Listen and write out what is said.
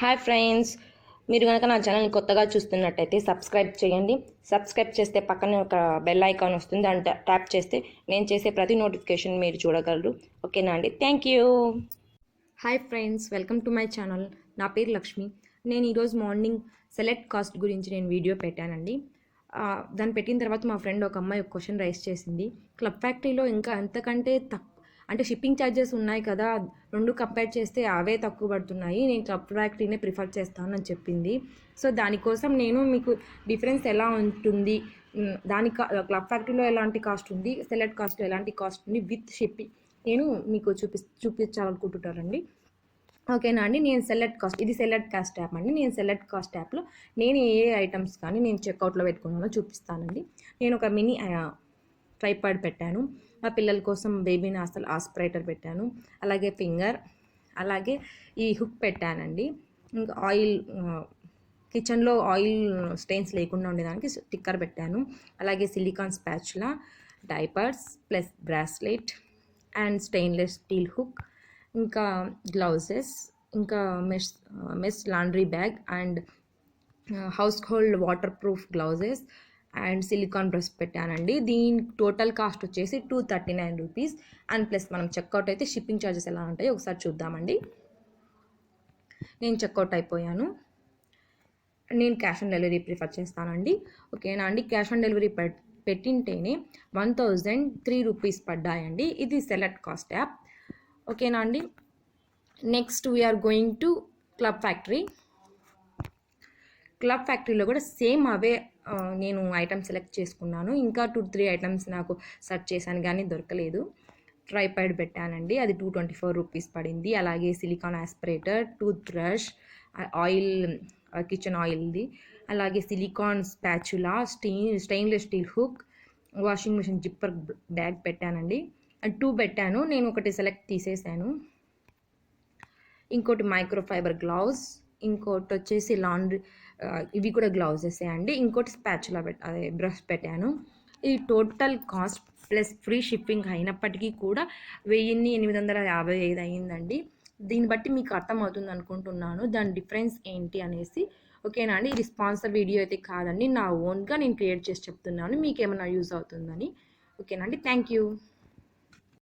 Hi friends, మీరు కనుక నా ఛానల్ని కొత్తగా చూస్తున్నట్టయితే సబ్స్క్రైబ్ చేయండి. సబ్స్క్రైబ్ చేస్తే పక్కనే ఒక బెల్ ఐకాన్ వస్తుంది, దాన్ని ట్యాప్ చేస్తే నేను చేసే ప్రతి నోటిఫికేషన్ మీరు చూడగలరు. ఓకేనా అండి? Thank you. Hi friends, welcome to my channel. నా పేరు లక్ష్మి. నేను ఈరోజు మార్నింగ్ సెలెక్ట్ కాస్ట్ గురించి నేను వీడియో పెట్టానండి. దాన్ని పెట్టిన తర్వాత మా ఫ్రెండ్ ఒక అమ్మాయి ఒక క్వశ్చన్ రైస్ చేసింది. క్లబ్ ఫ్యాక్టరీలో ఇంకా అంతకంటే అంటే షిప్పింగ్ ఛార్జెస్ ఉన్నాయి కదా, రెండు కంపేర్ చేస్తే అవే తక్కువ పడుతున్నాయి, నేను క్లబ్ ఫ్యాక్టరీనే ప్రిఫర్ చేస్తాను అని చెప్పింది. సో దానికోసం నేను మీకు డిఫరెన్స్ ఎలా ఉంటుంది, క్లబ్ ఫ్యాక్టరీలో ఎలాంటి కాస్ట్ ఉంది, సెలెక్ట్ కాస్ట్లో ఎలాంటి కాస్ట్ ఉంది విత్ షిప్పింగ్ నేను మీకు చూపించాలనుకుంటున్నానండి. ఓకేనా అండి? నేను సెలెక్ట్ కాస్ట్, ఇది సెలెక్ట్ కాస్ట్ యాప్ అండి. నేను సెలెక్ట్ కాస్ట్ యాప్లో నేను ఏ ఐటమ్స్ కానీ నేను చెక్అవుట్లో పెట్టుకున్నానో చూపిస్తానండి. నేను ఒక మినీ ట్రైపాడ్ పెట్టాను, మా పిల్లల కోసం బేబీ నాసల్ ఆస్పిరేటర్ పెట్టాను, అలాగే ఫింగర్, అలాగే ఈ హుక్ పెట్టానండి. ఇంకా ఆయిల్, కిచెన్లో ఆయిల్ స్టెయిన్స్ లేకుండా ఉండేదానికి స్టిక్కర్ పెట్టాను, అలాగే silicone spatula, diapers plus bracelet and stainless steel hook, ఇంకా గ్లౌజెస్, ఇంకా mess laundry bag and house hold water proof gloves and silicon brush పెట్టానండి. దీని టోటల్ కాస్ట్ వచ్చేసి 239 రూపీస్. అండ్ ప్లస్ మనం చెక్అవుట్ అయితే షిప్పింగ్ ఛార్జెస్ ఎలా ఉంటాయో ఒకసారి చూద్దామండి. నేను చెక్అవుట్ అయిపోయాను. నేను క్యాష్ ఆన్ డెలివరీ ప్రిఫర్ చేస్తానండి. ఓకేనా అండి? క్యాష్ ఆన్ డెలివరీ పెట్టింటేనే 1003 రూపీస్ పడ్డాయండి. ఇది సెలెక్ట్ కాస్ట్ యాప్. ఓకేనా అండి? Next we're going to Club Factory. Club ఫ్యాక్టరీలో కూడా సేమ్ అవే నేను ఐటమ్స్ సెలెక్ట్ చేసుకున్నాను. ఇంకా 2-3 ఐటమ్స్ నాకు సెర్చ్ చేశాను కానీ దొరకలేదు. ట్రైపాడ్ పెట్టానండి, అది 224 రూపీస్ పడింది. అలాగే silicone aspirator, tooth brush, oil, kitchen ఆయిల్ది, అలాగే silicone spatula, stainless steel hook, washing machine zipper bag పెట్టానండి. 2 పెట్టాను, నేను ఒకటి సెలెక్ట్ తీసేసాను. ఇంకోటి మైక్రోఫైబర్ గ్లౌజ్, ఇంకోటి వచ్చేసి లాండ్రీ, ఇవి కూడా గ్లౌజెసే అండి. ఇంకోటి స్పాచులా అదే బ్రష్ పెట్టాను. ఇది total cost plus free shipping అయినప్పటికీ కూడా 1855 అయ్యిందండి. దీన్ని బట్టి మీకు అర్థమవుతుంది అనుకుంటున్నాను దాని డిఫరెన్స్ ఏంటి అనేసి. ఓకేనా అండి? ఇది స్పాన్సర్ వీడియో అయితే కాదండి, నా ఓన్గా నేను క్రియేట్ చేసి చెప్తున్నాను, మీకు ఏమైనా యూజ్ అవుతుందని. ఓకేనా అండి? Thank you.